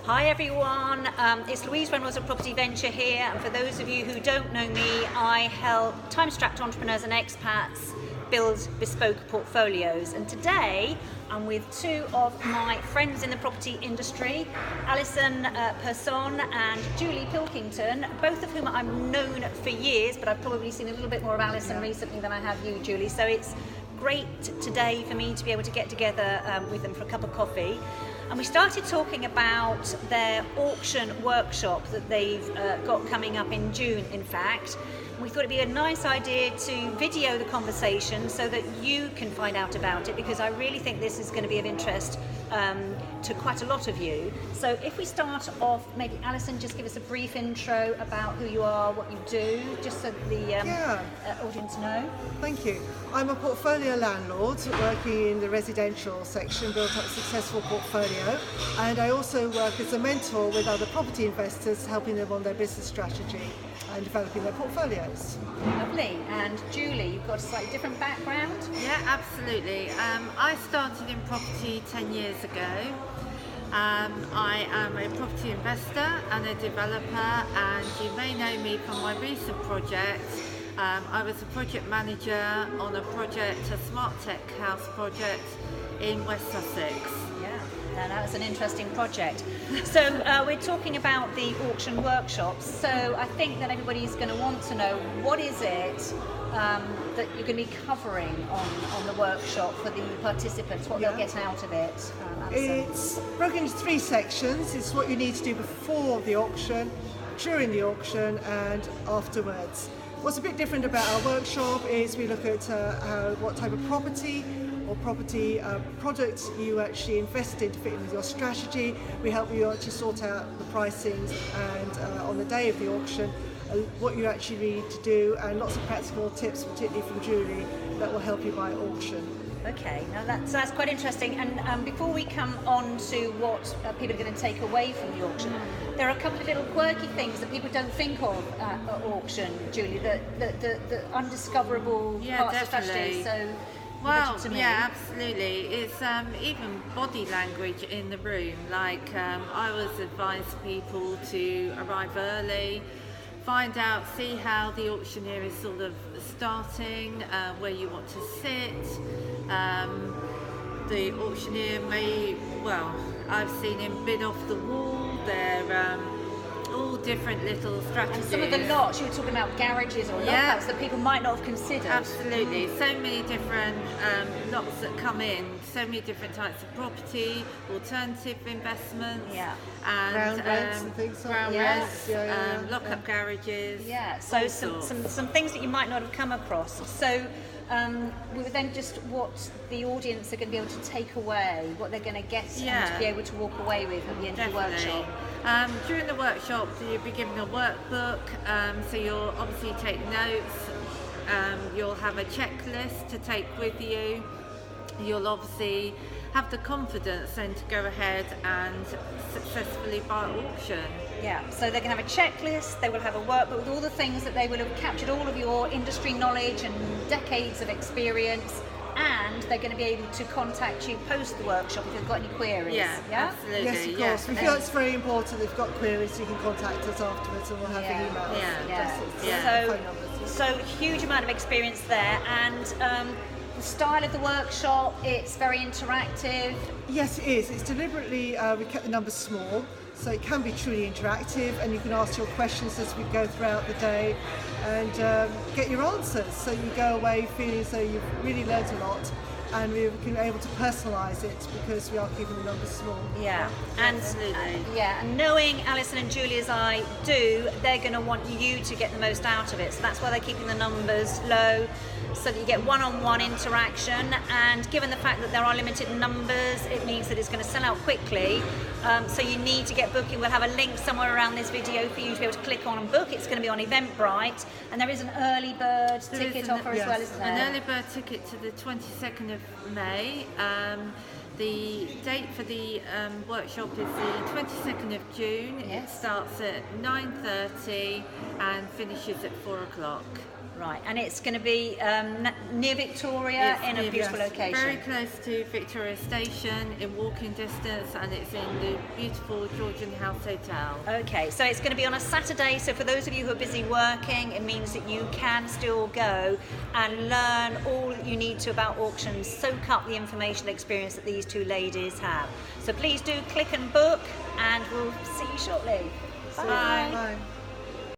Hi everyone, it's Louise Reynolds of Property Venture here, and for those of you who don't know me, I help time-strapped entrepreneurs and expats build bespoke portfolios. And today I'm with two of my friends in the property industry, Alison Persson and Julie Pilkington, both of whom I've known for years, but I've probably seen a little bit more of Alison recently than I have you, Julie. So it's great today for me to be able to get together with them for a cup of coffee. And we started talking about their auction workshop that they've got coming up in June, in fact. We thought it'd be a nice idea to video the conversation so that you can find out about it, because I really think this is going to be of interest to quite a lot of you. So if we start off, maybe Alison, just give us a brief intro about who you are, what you do, just so the audience know. Thank you. I'm a portfolio landlord working in the residential section, built up a successful portfolio, and I also work as a mentor with other property investors, helping them on their business strategy and developing their portfolios. Lovely. And Julie, you've got a slightly different background. Yeah, absolutely. I started in property 10 years ago. I am a property investor and a developer, and you may know me from my recent project. I was a project manager on a project, a smart tech house project in West Sussex. Yeah, now that's an interesting project. So we're talking about the auction workshops. So I think that everybody's going to want to know, what is it that you're going to be covering on the workshop for the participants, what they'll get out of it? It's broken into three sections. It's what you need to do before the auction, during the auction, and afterwards. What's a bit different about our workshop is we look at what type of property or property product you actually invest in to fit in with your strategy. We help you actually sort out the pricings, and on the day of the auction, what you actually need to do, and lots of practical tips, particularly from Julie, that will help you by auction. Okay, now that's quite interesting. And before we come on to what people are going to take away from the auction, there are a couple of little quirky things that people don't think of at auction, Julie, the undiscoverable parts of strategy. So, well, yeah, absolutely. It's even body language in the room. Like I always advise people to arrive early, find out, see how the auctioneer is sort of starting, where you want to sit. The auctioneer may, well, I've seen him bid off the wall. They're all different little strategies. And some of the lots, you were talking about garages or lockouts that people might not have considered. Absolutely. So many different lots that come in, so many different types of property, alternative investments, and ground rents and things like that. Lock-up garages. Yeah, so some things that you might not have come across. So we were then just what the audience are going to be able to take away, what they're going to get and to be able to walk away with at the end of the workshop. During the workshop, you'll be given a workbook, so you'll obviously take notes. You'll have a checklist to take with you. You'll obviously have the confidence then to go ahead and successfully buy at auction. Yeah, so they're going to have a checklist, they will have a workbook with all the things that they will have captured, all of your industry knowledge and decades of experience, and they're going to be able to contact you post the workshop if they've got any queries. Yeah, absolutely. Yes, of course. We feel it's very important if you've got queries, you can contact us afterwards, and we'll have the emails, phone numbers. So huge amount of experience there, and the style of the workshop, it's very interactive. Yes, it is. It's deliberately, we kept the numbers small, so it can be truly interactive, and you can ask your questions as we go throughout the day and get your answers. So you go away feeling as though you've really learned a lot, and we can be able to personalise it because we are keeping the numbers small. Yeah, and and knowing Alison and Julie as I do, they're going to want you to get the most out of it. So that's why they're keeping the numbers low, so that you get one-on-one interaction. And given the fact that there are limited numbers, it means that it's going to sell out quickly. So you need to get booking. We'll have a link somewhere around this video for you to be able to click on and book. It's going to be on Eventbrite, and there is an early bird ticket offer as well, isn't there? An early bird ticket to the 22nd of May. The date for the workshop is the 22nd of June. It starts at 9:30 and finishes at 4 o'clock. Right, and it's going to be near Victoria in a beautiful location. Very close to Victoria Station, in walking distance, and it's in the beautiful Georgian House Hotel. Okay, so it's going to be on a Saturday, so for those of you who are busy working, it means that you can still go and learn all that you need to about auctions, soak up the information experience that these two ladies have. So please do click and book, and we'll see you shortly. Bye. Bye.